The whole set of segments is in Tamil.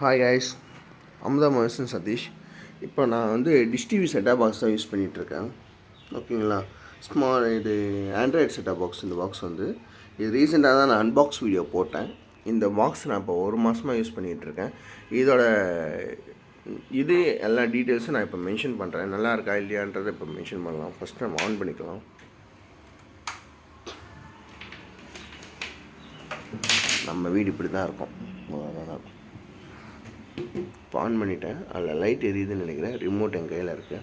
Hi guys, Amutha Mahesan Satish. இப்போ நான் வந்து டிஷ் டிவி செட்டாப் பாக்ஸ் தான் யூஸ் பண்ணிகிட்ருக்கேன். ஓகேங்களா, இது ஆண்ட்ராய்டு செட்டாப் பாக்ஸ். இந்த பாக்ஸ் வந்து இது ரீசெண்டாக தான் நான் அன்பாக்ஸ் வீடியோ போட்டேன். இந்த பாக்ஸ் நான் இப்போ 1 மாதமாக யூஸ் பண்ணிகிட்ருக்கேன். இதோட இது எல்லா டீட்டெயில்ஸும் நான் இப்போ மென்ஷன் பண்ணுறேன். நல்லா இருக்கா இல்லையான்றதை இப்போ மென்ஷன் பண்ணலாம். ஃபஸ்ட்டு நம்ம ஆன் பண்ணிக்கலாம். நம்ம வீடு இப்படி தான் இருக்கும். இப்போ ஆன் பண்ணிட்டேன். அதில் லைட் எரியுதுன்னு நினைக்கிறேன். ரிமோட் என் கையில் இருக்கு.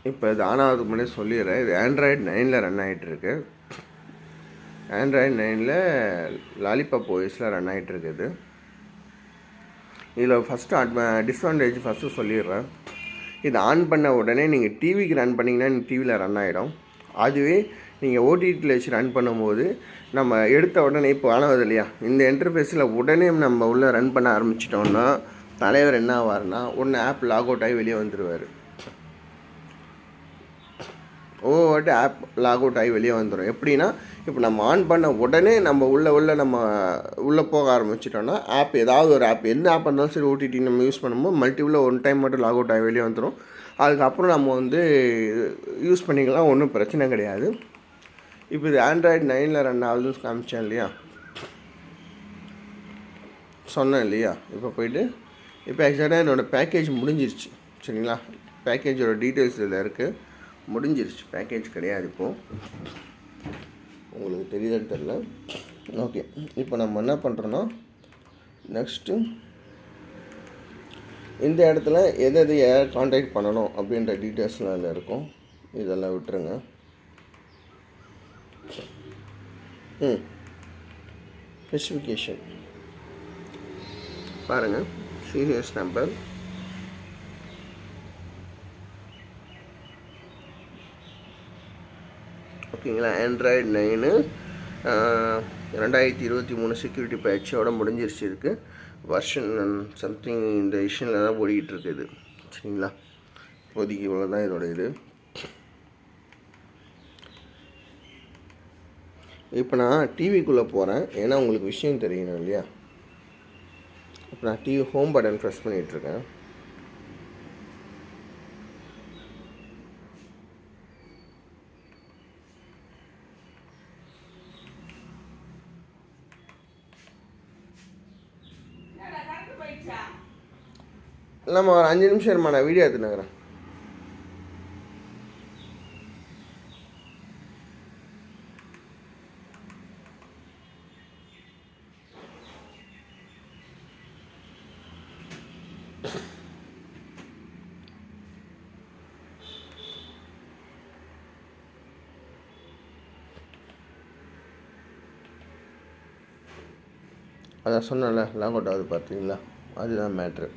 இப்போ இது ஆன் ஆகிறதுக்கு முன்னாடி சொல்லிடுறேன், இது ஆண்ட்ராய்டு 9 ரன் ஆகிட்டுருக்கு. ஆண்ட்ராய்டு 9 லாலிபாப் ஓஎஸில் ரன் ஆகிட்டுருக்குது. இதில் ஃபஸ்ட்டு டிஸ்அட்வான்டேஜ் ஃபஸ்ட்டு சொல்லிடுறேன். இது ஆன் பண்ண உடனே நீங்கள் டிவிக்கு ரன் பண்ணிங்கன்னா டிவியில் ரன் ஆகிடும். அதுவே நீங்கள் ஓடிடியில் வச்சு ரன் பண்ணும்போது நம்ம எடுத்த உடனே இப்போ ஆனது இல்லையா, இந்த இன்டர்ஃபேஸில் உடனே நம்ம உள்ளே ரன் பண்ண ஆரம்பிச்சிட்டோம்னா தலைவர் என்ன ஆவார்னா, ஒன்று ஆப் லாக் அவுட் ஆகி வெளியே வந்துடுவார். ஓவர்ட்டு ஆப் லாக் அவுட் ஆகி வெளியே வந்துடும். எப்படின்னா, இப்போ நம்ம ஆன் பண்ண உடனே நம்ம உள்ளே போக ஆரம்பிச்சிட்டோம்னா ஆப், ஏதாவது ஒரு ஆப், எந்த ஆப் இருந்தாலும் சரி, ஓடிடி நம்ம யூஸ் பண்ணும்போது மல்டிபிளில் ஒன் டைம் மட்டும் லாக் அவுட் ஆகி வெளியே வந்துடும். அதுக்கப்புறம் நம்ம வந்து யூஸ் பண்ணிக்கலாம், ஒன்றும் பிரச்சனை கிடையாது. இப்போ இது ஆண்ட்ராய்டு 9 ரன் ஆகுதுன்னு காமிச்சேன் இல்லையா, சொன்னேன் இல்லையா. இப்போ போய்ட்டு இப்போ எக்ஸாக்டாக என்னோடய பேக்கேஜ் முடிஞ்சிருச்சு. சரிங்களா, பேக்கேஜோட டீட்டெயில்ஸ் இதில் இருக்குது. முடிஞ்சிருச்சு, பேக்கேஜ் கிடையாது இப்போது. உங்களுக்கு தெரியுதுன்னு தெரில. ஓகே, இப்போ நம்ம என்ன பண்ணுறோன்னா, நெக்ஸ்ட்டு இந்த இடத்துல எதை யார் காண்டாக்ட் பண்ணணும் அப்படின்ற டீட்டெயில்ஸ்லாம் அதில் இருக்கும். இதெல்லாம் விட்டுருங்க. ஸ்பெசிஃபிகேஷன் பாருங்கள். சீரியஸ் நம்பர், ஓகேங்களா. ஆண்ட்ராய்டு 9 2023 செக்யூரிட்டி பேட்சோட முடிஞ்சிருச்சு. இருக்குது வெர்ஷன் சம்திங் இந்த விஷனில் தான் ஓடிக்கிட்டு இருக்குது. சரிங்களா, இப்போதைக்கு இவ்வளோ தான் இதோட இது. இப்போ நான் டிவிக்குள்ளே போகிறேன், ஏன்னா உங்களுக்கு விஷயம் தெரியணும் இல்லையா. இப்போ நான் டிவி ஹோம் பட்டன் ப்ரெஸ் பண்ணிகிட்ருக்கேன். இல்லைம்மா, ஒரு 5 நிமிஷம் இருமா, நான் வீடியோ எடுத்துனுக்கிறேன். அதான் சொன்னேன்ல, லாக் அவுட் ஆகுது பார்த்தீங்களா, அதுதான் மேட்ரு.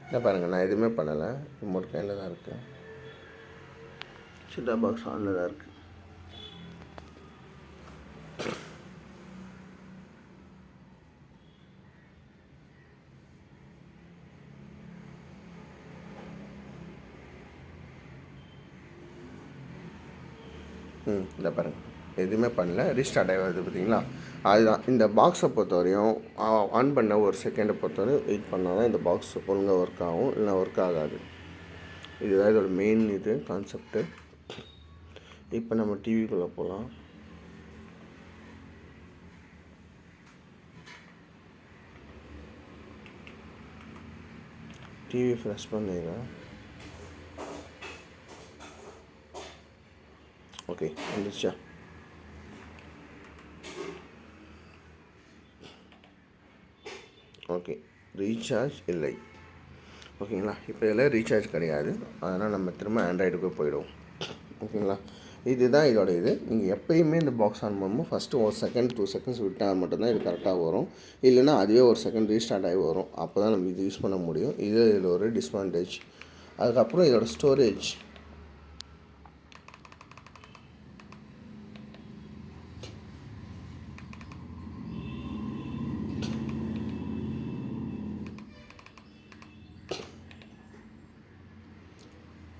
என்ன பாருங்கள், நான் எதுவுமே பண்ணலை. ரிமோட் கையில் தான் இருக்குது. செட்டாப் பாக்ஸ் ஆனில் தான் இருக்குது. இதை பாருங்கள், எதுவுமே பண்ணல, ரீஸ்டார்ட் ஆகிடுது பார்த்தீங்களா. அதுதான் இந்த பாக்ஸை பொறுத்தவரையும் ஆன் பண்ண ஒரு செகண்டை பொறுத்தவரையும் வெயிட் பண்ணால் தான் இந்த பாக்ஸ் ஒழுங்காக ஒர்க் ஆகும், இல்லைனா ஒர்க் ஆகாது. இதுதான் இதோட மெயின் இது கான்செப்ட்டு. இப்போ நம்ம டிவிக்குள்ளே போகலாம். டிவி ஃப்ரெஷ் பண்ணிடுறேன். ஓகே, வந்துச்சா. ஓகே, ரீசார்ஜ் இல்லை. ஓகேங்களா, இப்போ இதில் ரீசார்ஜ் கிடையாது. அதனால் நம்ம திரும்ப ஆண்ட்ராய்டுக்கு போயிடுவோம். ஓகேங்களா, இதுதான் இதோட இது. நீங்கள் எப்போயுமே இந்த பாக்ஸ் ஆன் பண்ணும்போது ஃபஸ்ட்டு 1 செகண்ட் 2 செகண்ட்ஸ் விட்டால் மட்டும்தான் இது கரெக்டாக வரும். இல்லைன்னா அதுவே 1 செகண்ட் ரீஸ்டார்ட் ஆகி வரும். அப்போ தான் நம்ம இது யூஸ் பண்ண முடியும். இதில் ஒரு டிஸ்அட்வான்டேஜ். அதுக்கப்புறம் இதோட ஸ்டோரேஜ்.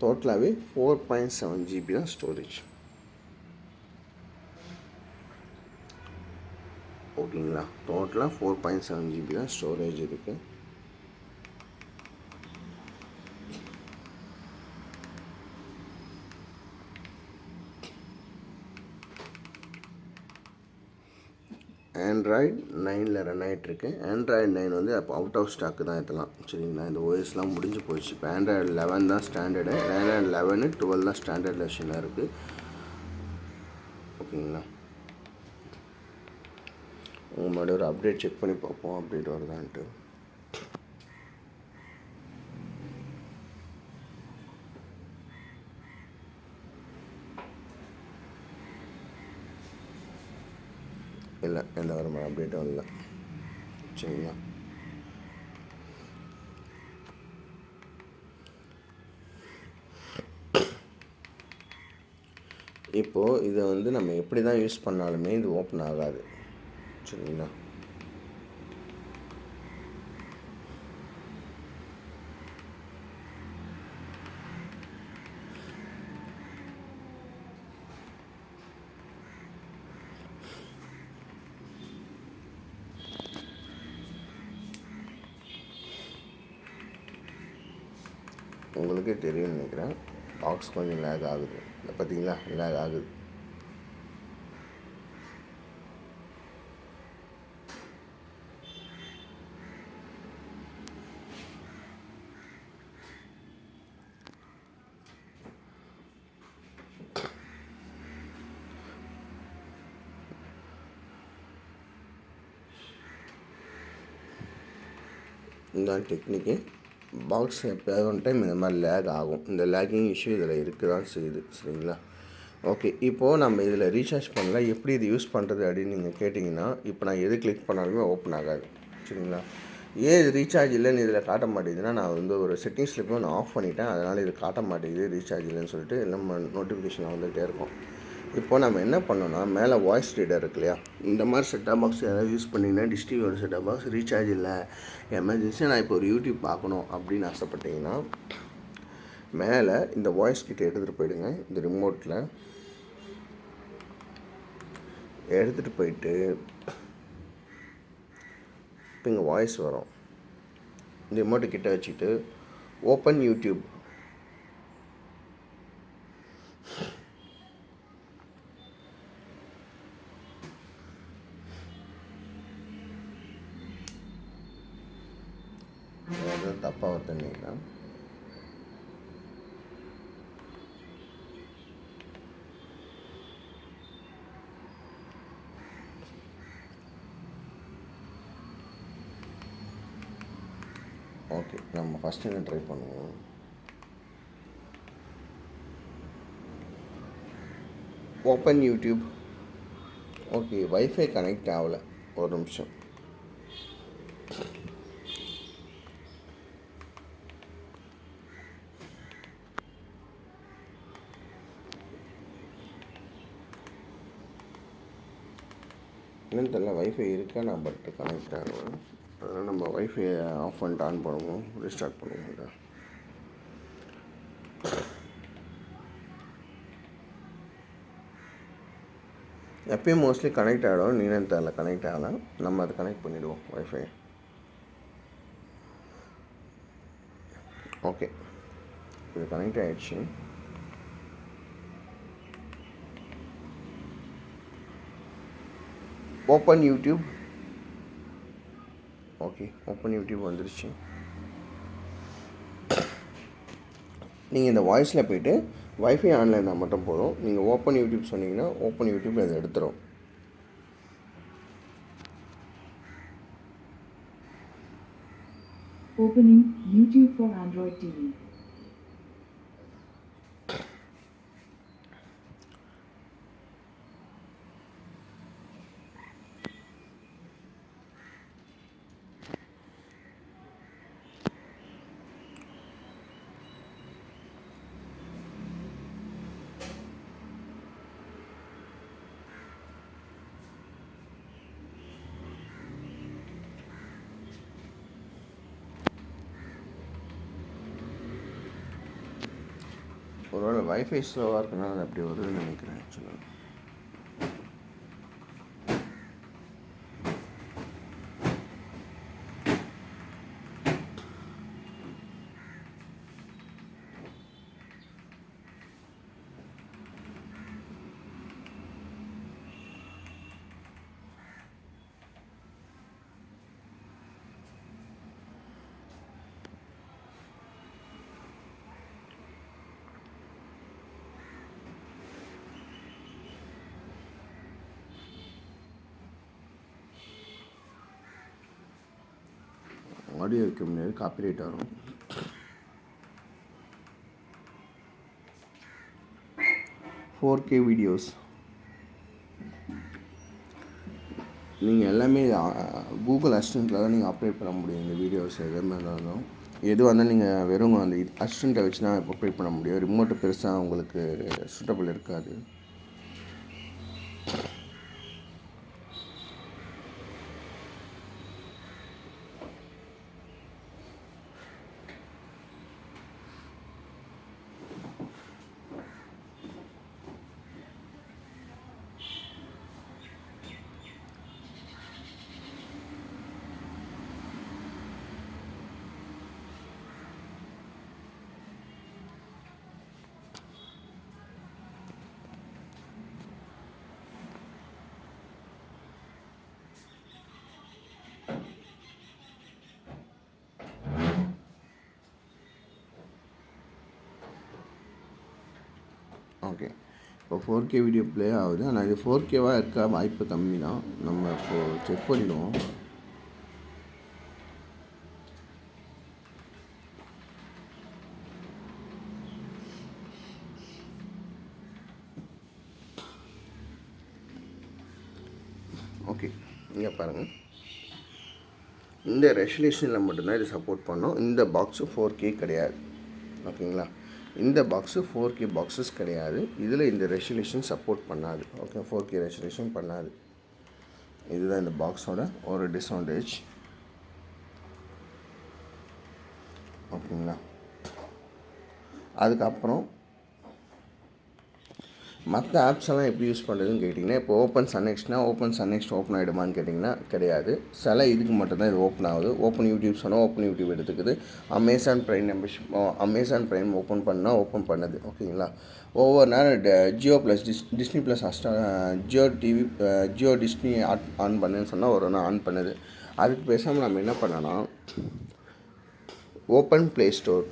டோட்டலாகவே 4.7 GB தான் ஸ்டோரேஜ். ஓகேங்களா, டோட்டலாக 4.7 GB தான் ஸ்டோரேஜ் இருக்குது. ஆண்ட்ராய்டு 9 ரன் ஆகிட்டுருக்கு. ஆண்ட்ராய்டு 9 வந்து அப்போ அவுட் ஆஃப் ஸ்டாக்கு தான் இதெல்லாம், சரிங்களா. இந்த ஓஎஸ்லாம் முடிஞ்சு போயிடுச்சு. இப்போ ஆண்ட்ராய்டு 11 தான் ஸ்டாண்டர்டு. ஆண்ட்ராய்டு 11 12 தான் ஸ்டாண்டர்ட் வெர்ஷனாக இருக்குது. ஓகேங்களா, உங்கள் முன்னாடி ஒரு அப்டேட் செக் பண்ணி பார்ப்போம், அப்டேட் வருதான்ட்டு. இல்லை, எந்த ஒரு அப்டேட்டும் இல்லை, சரிங்களா. இப்போது இதை வந்து நம்ம எப்படி தான் யூஸ் பண்ணாலுமே இது ஓப்பன் ஆகாது, சரிங்களா. உங்களுக்கே தெரியும்னு நினைக்கிறேன், பாக்ஸ் கொஞ்சம் லேக் ஆகுது. பார்த்தீங்களா, லேக் ஆகுது. இதுதான் டெக்னிக்கு. பாக்ஸ் எப்போயாவது ஒன் டைம் இந்த மாதிரி லேக் ஆகும். இந்த லேக்கிங் இஷ்யூ இதில் இருக்க தான் செய்யுது, சரிங்களா. ஓகே, இப்போது நம்ம இதில் ரீசார்ஜ் பண்ணலாம். எப்படி இது யூஸ் பண்ணுறது அப்படின்னு நீங்கள் கேட்டிங்கன்னா, இப்போ நான் எது கிளிக் பண்ணாலுமே ஓப்பன் ஆகாது, சரிங்களா. ஏன் இது ரீசார்ஜ் இல்லைன்னு இதில் காட்ட மாட்டேங்குதுன்னா, நான் வந்து ஒரு செட்டிங்ஸில் போய் நான் ஆஃப் பண்ணிட்டேன். அதனால் இது காட்ட மாட்டேங்குது ரீசார்ஜ் இல்லைன்னு சொல்லிட்டு நம்ம நோட்டிஃபிகேஷன் வந்துகிட்டே இருக்கும். இப்போ நம்ம என்ன பண்ணோன்னா, மேலே வாய்ஸ் ரீடர் இருக்கு இல்லையா, இந்த மாதிரி செட்டாப் பாக்ஸ் யாராவது யூஸ் பண்ணிங்கன்னா, டிஷ் டிவியோட செட்டாப் பாக்ஸ் ரீசார்ஜ் இல்லை, எமர்ஜென்சியாக நான் இப்போ ஒரு யூடியூப் பார்க்கணும் அப்படின்னு ஆசைப்பட்டீங்கன்னா, மேலே இந்த வாய்ஸ் கிட்ட எடுத்துகிட்டு போயிடுங்க. இந்த ரிமோட்டில் எடுத்துகிட்டு போயிட்டு இப்போ இங்கே வாய்ஸ் வரும். இந்த ரிமோட்டு கிட்ட வச்சுட்டு ஓப்பன் யூடியூப், தப்பாக வருதுன்னா ஓகே, நம்ம ஃபஸ்ட்டு என்ன ட்ரை பண்ணுவோம். Open YouTube. Okay, wifi connect ஆகலை, ஒரு நிமிஷம். என்னன்னு தெரியல, வைஃபை இருக்கா, நான் பட் கனெக்ட் ஆகணும். அதனால் நம்ம வைஃபை ஆஃப் பண்ணிட்டு ஆன் பண்ணுவோம், ரீஸ்டார்ட் பண்ணுவோம். எப்பயும் மோஸ்ட்லி கனெக்ட் ஆகிடும், நீனு தெரியல கனெக்ட் ஆகலாம். நம்ம அதை கனெக்ட் பண்ணிவிடுவோம் வைஃபை. ஓகே, இது கனெக்ட் ஆகிடுச்சு. Open YouTube. Okay, open YouTube வந்துருச்சு. நீங்கள் இந்த வாய்ஸில் போய்ட்டு வைஃபை ஆன்லைனில் மட்டும் போதும். நீங்கள் ஓப்பன் யூடியூப் சொன்னீங்கன்னா ஓப்பன் யூடியூப் அதை எடுத்துரும். Opening YouTube for Android TV. ஒருவேளை வைஃபை ஸ்லோவாக இருக்கனால அது அப்படி வருதுன்னு நினைக்கிறேன் ஆக்சுவலாக. ஆடியோ வைக்க முடியாது, காப்பிரைட் வரும். ஃபோர் கே வீடியோஸ் நீங்கள் எல்லாமே கூகுள் அசிஸ்டண்ட்டில் தான் நீங்கள் அப்டேட் பண்ண முடியும். இந்த வீடியோஸ் எதுவுமே இருந்தாலும் எதுவாக இருந்தாலும் நீங்கள் வெறும் அந்த அசிஸ்டண்ட்டை வச்சு தான் அப்டேட் பண்ண முடியும். ரிமோட்டு பெருசாக உங்களுக்கு சூட்டபிள் இருக்காது. ஓகே, இப்போ 4K வீடியோ ப்ளே ஆகுது. ஆனால் இது 4Kவாக இருக்க வாய்ப்பு கம்மி தான். நம்ம இப்போது செக் பண்ணிடுவோம். ஓகே, இங்கே பாருங்கள், இந்த ரெசல்யூஷனில் மட்டும்தான் இது சப்போர்ட் பண்ணோம். இந்த பாக்ஸு 4K கிடையாது. ஓகேங்களா, இந்த பாக்ஸு 4K பாக்ஸஸ் கிடையாது. இதில் இந்த ரெசல்யூஷன் சப்போர்ட் பண்ணாது. ஓகே, 4K ரெசல்யூஷன் பண்ணாது. இதுதான் இந்த பாக்ஸோட ஒரு டிஸ்அட்வான்டேஜ். ஓகேங்களா, அதுக்கப்புறம் மற்ற ஆப்ஸ் எல்லாம் எப்படி யூஸ் பண்ணுறதுன்னு கேட்டிங்கன்னா, இப்போ ஓப்பன் சன்நெக்ஸ்ட்னா ஓப்பன் சன்நெக்ஸ்ட் ஓப்பன் ஆகிடுமான்னு கேட்டிங்கன்னா கிடையாது. சில இதுக்கு மட்டும்தான் இது ஓப்பன் ஆகுது. ஓப்பன் யூடியூப் சொன்னால் ஓப்பன் யூடியூப் எடுத்துக்குது. Amazon prime membership, Amazon prime open பண்ணால் ஓப்பன் பண்ணுது. ஓகேங்களா, ஒவ்வொரு நேரம் Jio plus Disney plus Jio TV, Jio Disney on பண்ணுன்னு சொன்னால் ஒரு நாள் ஆன் பண்ணுது. அதுக்கு பேசாமல் நம்ம என்ன பண்ணோன்னா, ஓப்பன் ப்ளே ஸ்டோர்,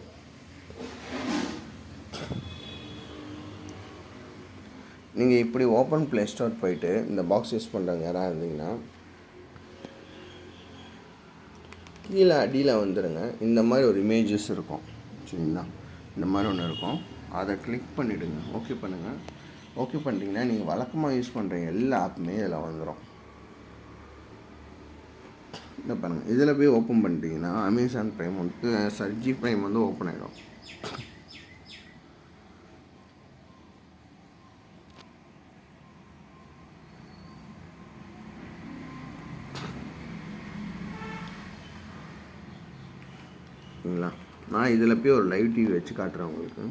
நீங்கள் இப்படி ஓப்பன் ப்ளே ஸ்டோர் போயிட்டு இந்த பாக்ஸ் யூஸ் பண்ணுறவங்க யாராக இருந்தீங்கன்னா கீழே அடியில் வந்துடுங்க. இந்த மாதிரி ஒரு இமேஜஸ் இருக்கும், சரிங்களா, இந்த மாதிரி ஒன்று இருக்கும். அதை கிளிக் பண்ணிவிடுங்க. ஓகே பண்ணுங்கள். ஓகே பண்ணிட்டீங்கன்னா நீங்கள் வழக்கமாக யூஸ் பண்ணுற எல்லா ஆப்புமே இதில் வந்துடும். இந்த பாருங்கள், இதில் போய் ஓப்பன் பண்ணிட்டீங்கன்னா அமேசான் ப்ரைம் வந்து ஜி ப்ரைம் வந்து ஓப்பன் ஆகிடும். ஓகேங்களா, நான் இதில் போய் ஒரு லைவ் டிவி வச்சு காட்டுறேன் உங்களுக்கு.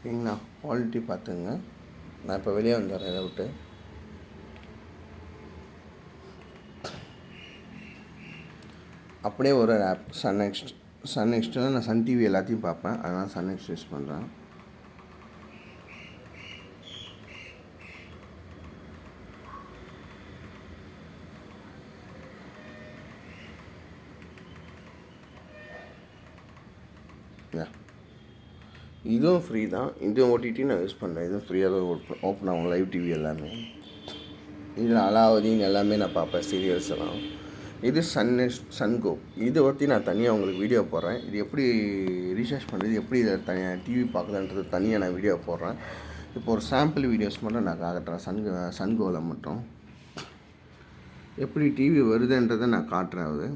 ஓகேங்களா, குவாலிட்டி பார்த்துங்க. நான் இப்போ வெளியே வந்துடுறேன் இதை விட்டு. அப்படியே ஒரு ஆப் சன் நெக்ஸ்ட்டில் நான் சன் டிவி எல்லாத்தையும் பார்ப்பேன். அதனால் சன் நெக்ஸ்ட் யூஸ் பண்ணுறேன். இதுவும் ஃப்ரீ தான். இதுவும் ஓடிடி நான் யூஸ் பண்ணுறேன். இதுவும் ஃப்ரீயாக தான் ஓப்பன் ஆகும். லைவ் டிவி எல்லாமே இதில் அலாவுதீன் எல்லாமே நான் பார்ப்பேன், சீரியல்ஸ் எல்லாம். இது சன்கோ. இதை பற்றி நான் தனியாக உங்களுக்கு வீடியோ போடுறேன். இது எப்படி ரீசார்ஜ் பண்ணுறது, எப்படி இதை தனியாக டிவி பார்க்குறதுன்றது தனியாக நான் வீடியோ போடுறேன். இப்போ ஒரு சாம்பிள் வீடியோஸ் மட்டும் நான் காட்டுறேன். சன்கோவில் மட்டும் எப்படி டிவி வருதுன்றதை நான் காட்டுறேன். அது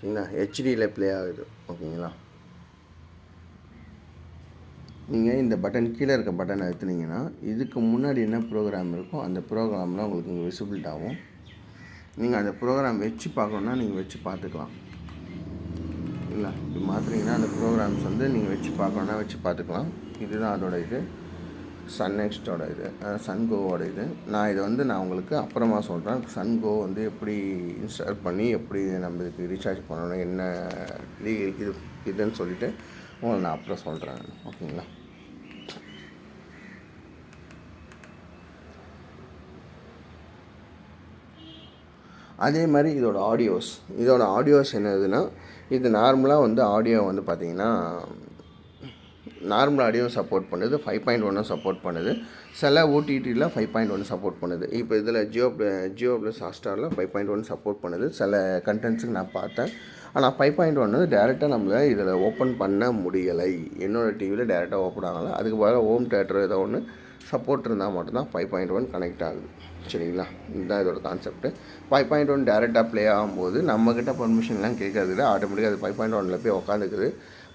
ஓகேங்களா, ஹெச்டியில் ப்ளே ஆகுது. ஓகேங்களா, நீங்கள் இந்த பட்டன் கீழே இருக்க பட்டன் அழுத்துனீங்கன்னா இதுக்கு முன்னாடி என்ன ப்ரோக்ராம் இருக்கோ அந்த ப்ரோக்ராம்லாம் உங்களுக்கு இங்கே விசிபிள் ஆகும். நீங்கள் அந்த ப்ரோக்ராம் வச்சு பார்க்கணுன்னா நீங்கள் வச்சு பார்த்துக்கலாம். இல்லை இப்படி மாற்றுறீங்கன்னா அந்த ப்ரோக்ராம்ஸ் வந்து நீங்கள் வச்சு பார்க்கணுன்னா வச்சு பார்த்துக்கலாம். இதுதான் அதோட இது சன்நெக்ஸ்டோட இது சன்கோவோட இது. நான் இதை வந்து நான் உங்களுக்கு அப்புறமா சொல்கிறேன். சன்கோ வந்து எப்படி இன்ஸ்டால் பண்ணி எப்படி நம்மளுக்கு ரீசார்ஜ் பண்ணணும் என்ன இதுன்னு சொல்லிவிட்டு உங்களுக்கு நான் அப்புறம் சொல்கிறேன். ஓகேங்களா, அதே மாதிரி இதோட ஆடியோஸ் என்னதுன்னா, இது நார்மலாக வந்து ஆடியோ வந்து பார்த்திங்கன்னா நார்மல் ஆடியோ சப்போர்ட் பண்ணுது. 5.1 சப்போர்ட் பண்ணுது. சில ஓடிடியில் 5.1 சப்போர்ட் பண்ணுது. இப்போ இதில் ஜியோ ப்ளஸ் ஹாட்ஸ்டாரில் 5.1 சப்போர்ட் பண்ணுது. சில கண்டென்ட்ஸுக்கு நான் பார்த்தேன். ஆனால் 5.1 டேரெக்டாக நம்மளால் இதில் ஓப்பன் பண்ண முடியலை. என்னோடய டிவியில் டேரெக்டாக ஓப்பன் ஆகலை. அதுக்கு பதிலாக ஹோம் தேட்டர் ஏதோ ஒன்று சப்போர்ட் இருந்தால் மட்டும்தான் 5.1 கனெக்ட் ஆகுது. சரிங்களா, இதுதான் இதோட கான்செப்ட்டு. 5.1 டேரெக்டாக ப்ளே ஆகும்போது நம்மக்கிட்ட பர்மிஷன்லாம் கேட்கறதில்ல. ஆட்டோமேட்டிக்காக அது 5.1 போய் உட்காந்துக்குது.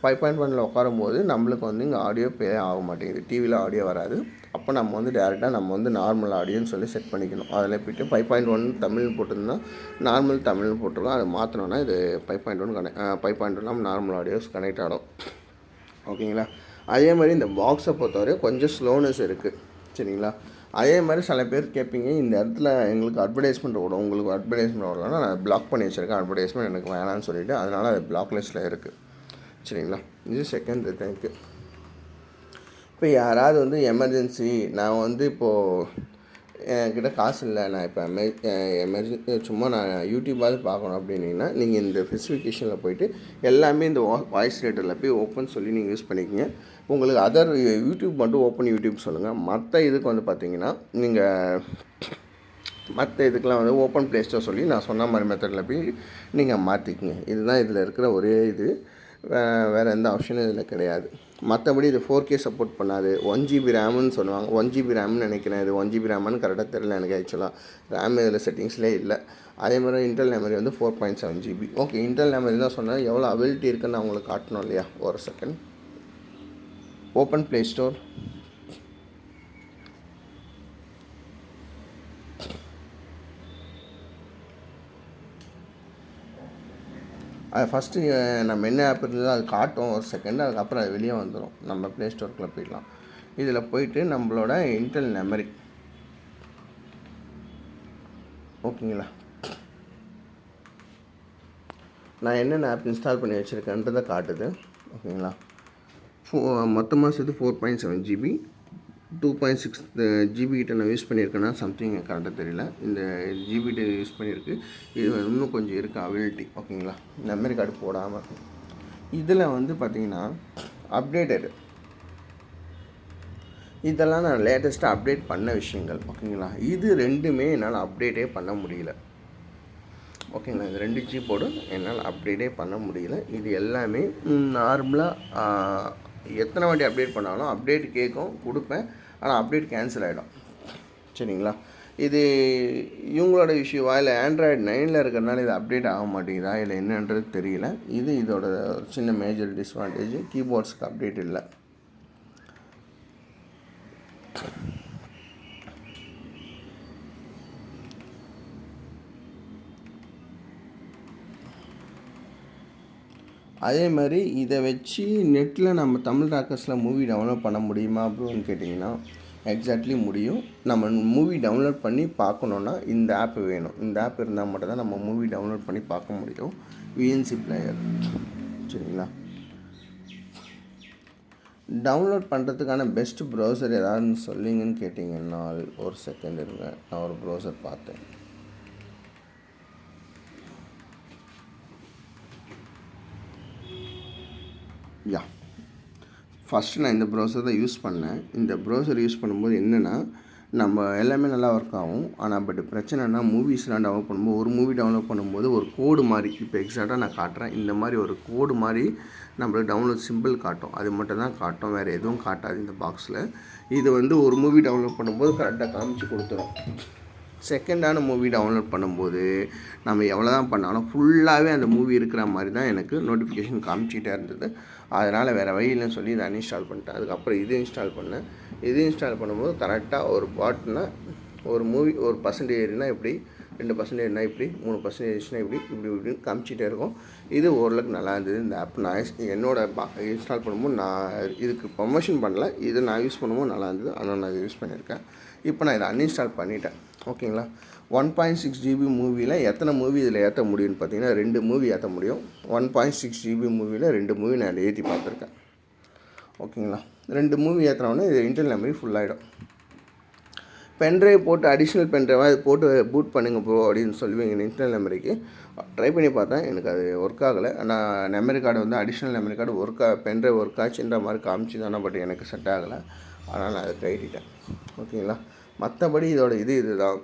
5.1 உட்காரும்போது நம்மளுக்கு வந்து இங்கே ஆடியோ ப்ளே ஆக மாட்டேங்குது. டிவியில் ஆடியோ வராது. அப்போ நம்ம வந்து டேரெக்டாக நம்ம வந்து நார்மல் ஆடியோன்னு சொல்லி செட் பண்ணிக்கணும். அதில் போய்ட்டு 5.1 தமிழ் போட்டிருந்தா நார்மல் தமிழ்னு போட்டிருக்கோம். அதை மாற்றினோன்னா இது 5.1 5.1 நார்மல் ஆடியோஸ் கனெக்ட் ஆகிடும். ஓகேங்களா, அதே மாதிரி இந்த பாக்ஸை பொறுத்தவரை கொஞ்சம் ஸ்லோனஸ் இருக்குது. சரிங்களா, அதே மாதிரி சில பேர் கேட்பீங்க, இந்த இடத்துல எங்களுக்கு அட்வர்டைஸ்மெண்ட் ஓடும், உங்களுக்கு அட்வர்டைஸ்மெண்ட் ஓடலன்னா நான் பிளாக் பண்ணி வச்சுருக்கேன். அட்வர்டைஸ்மெண்ட் எனக்கு வேணான்னு சொல்லிவிட்டு அதனால் அது பிளாக் லிஸ்ட்டில் இருக்குது. சரிங்களா, இது செகண்ட் தேங்க்யூ. இப்போ யாராவது வந்து எமர்ஜென்சி, நான் வந்து இப்போது என்கிட்ட காசு இல்லை, நான் இப்போ சும்மா நான் யூடியூப்பாவது பார்க்கணும் அப்படின்னீங்கன்னா நீங்கள் இந்த ஸ்பெசிஃபிகேஷனில் போய்ட்டு எல்லாமே இந்த வாய்ஸ் ரேட்டரில் போய் ஓப்பன் சொல்லி நீங்கள் யூஸ் பண்ணிக்கிங்க. உங்களுக்கு அதர் யூடியூப் மட்டும் ஓப்பன் யூடியூப் சொல்லுங்கள். மற்ற இதுக்கு வந்து பார்த்தீங்கன்னா நீங்கள் மற்ற இதுக்கெலாம் வந்து ஓப்பன் ப்ளே ஸ்டோர் சொல்லி நான் சொன்ன மாதிரி மெத்தடில் போய் நீங்கள் மாற்றிக்கிங்க. இதுதான் இதில் இருக்கிற ஒரே இது. வேறு எந்த ஆப்ஷனும் இதில் கிடையாது. மற்றபடி இது 4K சப்போர்ட் பண்ணாது. 1GB ரேமுன்னு சொல்லுவாங்க. 1GB ரேம்னு நினைக்கிறேன். இது 1GB ரேமான்னு கரெக்டாக தெரியல எனக்கு. ஆக்சுவலாக ரேம் இதில் செட்டிங்ஸ்லேயே இல்லை. அதே மாதிரி இன்டர்னல் மெமரி வந்து 4.7GB. ஓகே, இன்டர்னல் மெமரி தான் சொன்னால் எவ்வளோ அவைலிட்டி இருக்குன்னு நான் உங்களுக்கு காட்டணும் இல்லையா? ஒரு செகண்ட். Open play store. அது ஃபஸ்ட்டு நம்ம என்ன ஆப் இருந்ததோ அது காட்டும் ஒரு செகண்ட். அதுக்கப்புறம் அது வெளியே வந்துடும். நம்ம ப்ளே ஸ்டோருக்குள்ளே போயிடலாம். இதில் போயிட்டு நம்மளோட இன்டர்னல் மெமரி. ஓகேங்களா, நான் என்னென்ன ஆப் இன்ஸ்டால் பண்ணி வச்சுருக்கேன்றதை காட்டுது. ஓகேங்களா, மொத்தமாக சேர்த்து 4.7GB 2.6 GB கிட்ட நான் யூஸ் பண்ணியிருக்கேன்னா சம்திங் கரெக்டாக தெரியல. இந்த ஜிபிகிட்ட யூஸ் பண்ணியிருக்கு. இது இன்னும் கொஞ்சம் இருக்குது அவைலிட்டி. ஓகேங்களா, மெமரி கார்டு போடாமல். இதில் வந்து பார்த்திங்கன்னா அப்டேட்டடு, இதெல்லாம் நான் லேட்டஸ்ட்டாக அப்டேட் பண்ண விஷயங்கள். ஓகேங்களா, இது ரெண்டுமே என்னால் அப்டேட்டே பண்ண முடியல. ஓகேங்களா, இது 2 ஜிபோடு என்னால் அப்டேட்டே பண்ண முடியல. இது எல்லாமே நார்மலாக எத்தனை வாட்டி அப்டேட் பண்ணாலும் அப்டேட் கேட்கும், கொடுப்பேன். ஆனால் அப்டேட் கேன்சல் ஆகிடும். சரிங்களா, இது இவங்களோட இஷ்யூவா இல்லை ஆண்ட்ராய்டு 9 இருக்கிறதுனால இது அப்டேட் ஆக மாட்டேங்குதா இல்லை என்னன்றது தெரியல. இதோட சின்ன மேஜர் டிஸ்அட்வான்டேஜ். கீபோர்ட்ஸுக்கு அப்டேட் இல்லை. அதே மாதிரி இதை வச்சு நெட்டில் நம்ம தமிழ் ராக்கர்ஸில் மூவி டவுன்லோட் பண்ண முடியுமா அப்படின்னு கேட்டிங்கன்னா எக்ஸாக்ட்லி முடியும். நம்ம மூவி டவுன்லோட் பண்ணி பார்க்கணுன்னா இந்த ஆப் வேணும். இந்த ஆப் இருந்தால் மட்டும் தான் நம்ம மூவி டவுன்லோட் பண்ணி பார்க்க முடியும். விஎன்சி பிளேயர். சரிங்களா? டவுன்லோட் பண்ணுறதுக்கான பெஸ்ட் ப்ரௌசர் ஏதாவதுன்னு சொல்லிங்கன்னு கேட்டிங்கன்னா ஒரு செகண்ட் இருங்க, நான் ஒரு ப்ரௌசர் பார்த்தேன். ஃபஸ்ட்டு நான் இந்த ப்ரௌசர் தான் யூஸ் பண்ணேன். இந்த ப்ரௌசர் யூஸ் பண்ணும்போது என்னென்னா நம்ம எல்லாமே நல்லா ஒர்க் ஆகும். ஆனால் பட் பிரச்சனைனா மூவிஸ்லாம் டவுன்லோட் பண்ணும்போது ஒரு மூவி டவுன்லோட் பண்ணும்போது ஒரு கோடு மாதிரி, இப்போ எக்ஸாக்டாக நான் காட்டுறேன், இந்த மாதிரி ஒரு கோடு மாதிரி நம்மளுக்கு டவுன்லோட் சிம்பிள் காட்டும். அது மட்டும் தான் காட்டும், வேறு எதுவும் காட்டாது இந்த பாக்ஸில். இது வந்து ஒரு மூவி டவுன்லோட் பண்ணும்போது கரெக்டாக காமிச்சு கொடுத்துரும். செகண்டான மூவி டவுன்லோட் பண்ணும்போது நம்ம எவ்வளோ தான் பண்ணாலும் ஃபுல்லாகவே அந்த மூவி இருக்கிற மாதிரி தான் எனக்கு நோட்டிஃபிகேஷன் காமிச்சிக்கிட்டே இருந்தது. அதனால் வேறு வழியில்னு சொல்லி இதை அன்இன்ஸ்டால் பண்ணிட்டேன். அதுக்கப்புறம் இது இன்ஸ்டால் பண்ணேன். இது இன்ஸ்டால் பண்ணும்போது கரெக்டாக ஒரு பாட்னா ஒரு மூவி ஒரு பர்சன்டேஜ்னா இப்படி, 2%னா இப்படி, 3%னா இப்படி இப்படின்னு காமிச்சிட்டே இருக்கும். இது ஓரளவுக்கு நல்லா இருந்தது. இந்த ஆப் நான் இன்ஸ்டால் பண்ணும்போது நான் இதுக்கு ப்ரொமோஷன் பண்ணல, இது நான் யூஸ் பண்ணும்போது நல்லா இருந்தது. ஆனால் நான் யூஸ் பண்ணியிருக்கேன். இப்போ நான் இதை அன்இன்ஸ்டால் பண்ணிட்டேன். ஓகேங்களா? 1.6 GB மூவியில் எத்தனை மூவி இதில் ஏற்ற முடியும்னு பார்த்தீங்கன்னா 2 மூவி ஏற்ற முடியும். 1.6 GB மூவியில் 2 மூவி நான் ஏற்றி பார்த்துருக்கேன். ஓகேங்களா? 2 மூவி ஏற்றினோடனே இது இன்டர்னல் மெமரி ஃபுல்லாகிடும். பென்ட்ரைவ் போட்டு அடிஷ்னல் பென்ட்ரைவாக அது போட்டு பூட் பண்ணுங்க ப்ரோ அப்படின்னு சொல்லுவீங்க இன்டர்னல் மெமரிக்கு. ட்ரை பண்ணி பார்த்தேன், எனக்கு அது ஒர்க் ஆகலை. ஆனால் மெமரி கார்டு வந்து additional memory card pendrive work ஆச்சுன்ற மாதிரி காமிச்சு தானே, பட் எனக்கு செட் ஆகலை. அதனால் நான் அதை கைட்டிட்டேன். ஓகேங்களா? மற்றபடி இதோட இதுதான்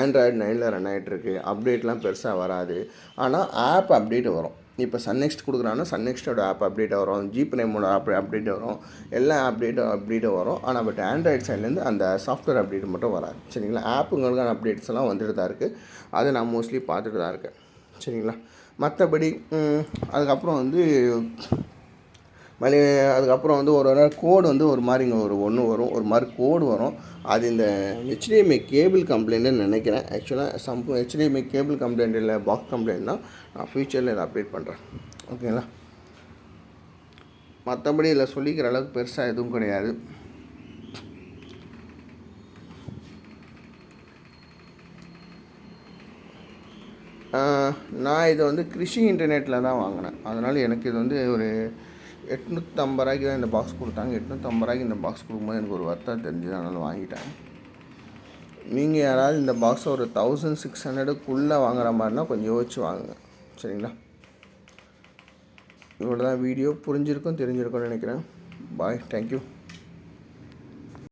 ஆண்ட்ராய்டு 9ல் ரன் ஆகிட்டுருக்கு. அப்டேட்லாம் பெருசாக வராது. ஆனால் ஆப் அப்டேட் வரும். இப்போ சன்நெக்ஸ்ட் கொடுக்குறாங்கன்னா சன்நெக்ஸ்டோட ஆப் அப்டேட் வரும், ஜிபிரைமோட அப்டேட் வரும், எல்லா அப்டேட்டும் வரும். ஆனால் பட் ஆண்ட்ராய்டு சைட்லேருந்து அந்த சாஃப்ட்வேர் அப்டேட் மட்டும் வராது. சரிங்களா? ஆப்புங்களுக்கான அப்டேட்ஸ் எல்லாம் வந்துட்டு தான் இருக்குது. அதை நான் மோஸ்ட்லி பார்த்துட்டு தான் இருக்கேன். சரிங்களா? மற்றபடி அதுக்கப்புறம் வந்து அதுக்கப்புறம் வந்து ஒரு கோடு வந்து ஒரு மாதிரி இங்கே ஒன்று வரும், ஒரு மாதிரி கோடு வரும். அது இந்த HDMI கேபிள் கம்ப்ளைண்ட்டுன்னு நினைக்கிறேன். ஆக்சுவலாக HDMI கேபிள் கம்ப்ளைண்ட் இல்லை, பாக்ஸ் கம்ப்ளைண்ட் தான். நான் ஃப்யூச்சரில் இதை அப்டேட் பண்ணுறேன். ஓகேங்களா? மற்றபடி இதில் சொல்லிக்கிற அளவுக்கு பெருசாக எதுவும் கிடையாது. நான் இதை வந்து கிருஷி இன்டர்நெட்டில் தான் வாங்கினேன். அதனால் எனக்கு இது வந்து ஒரு 850 ரூபாய்க்கு தான் இந்த பாக்ஸ் கொடுத்தாங்க. 850 ரூபாய்க்கு இந்த பாக்ஸ் கொடுக்கும்போது எனக்கு ஒரு வருத்தம் தெரிஞ்சுது. அதனால் வாங்கிட்டேன். நீங்கள் யாராவது இந்த பாக்ஸை ஒரு 1600க்குள்ளே வாங்குற மாதிரினா கொஞ்சம் யோசிச்சு வாங்குங்க. சரிங்களா? இவ்வளோ தான் வீடியோ. புரிஞ்சிருக்கும் தெரிஞ்சிருக்கும்னு நினைக்கிறேன். பாய், தேங்க்யூ.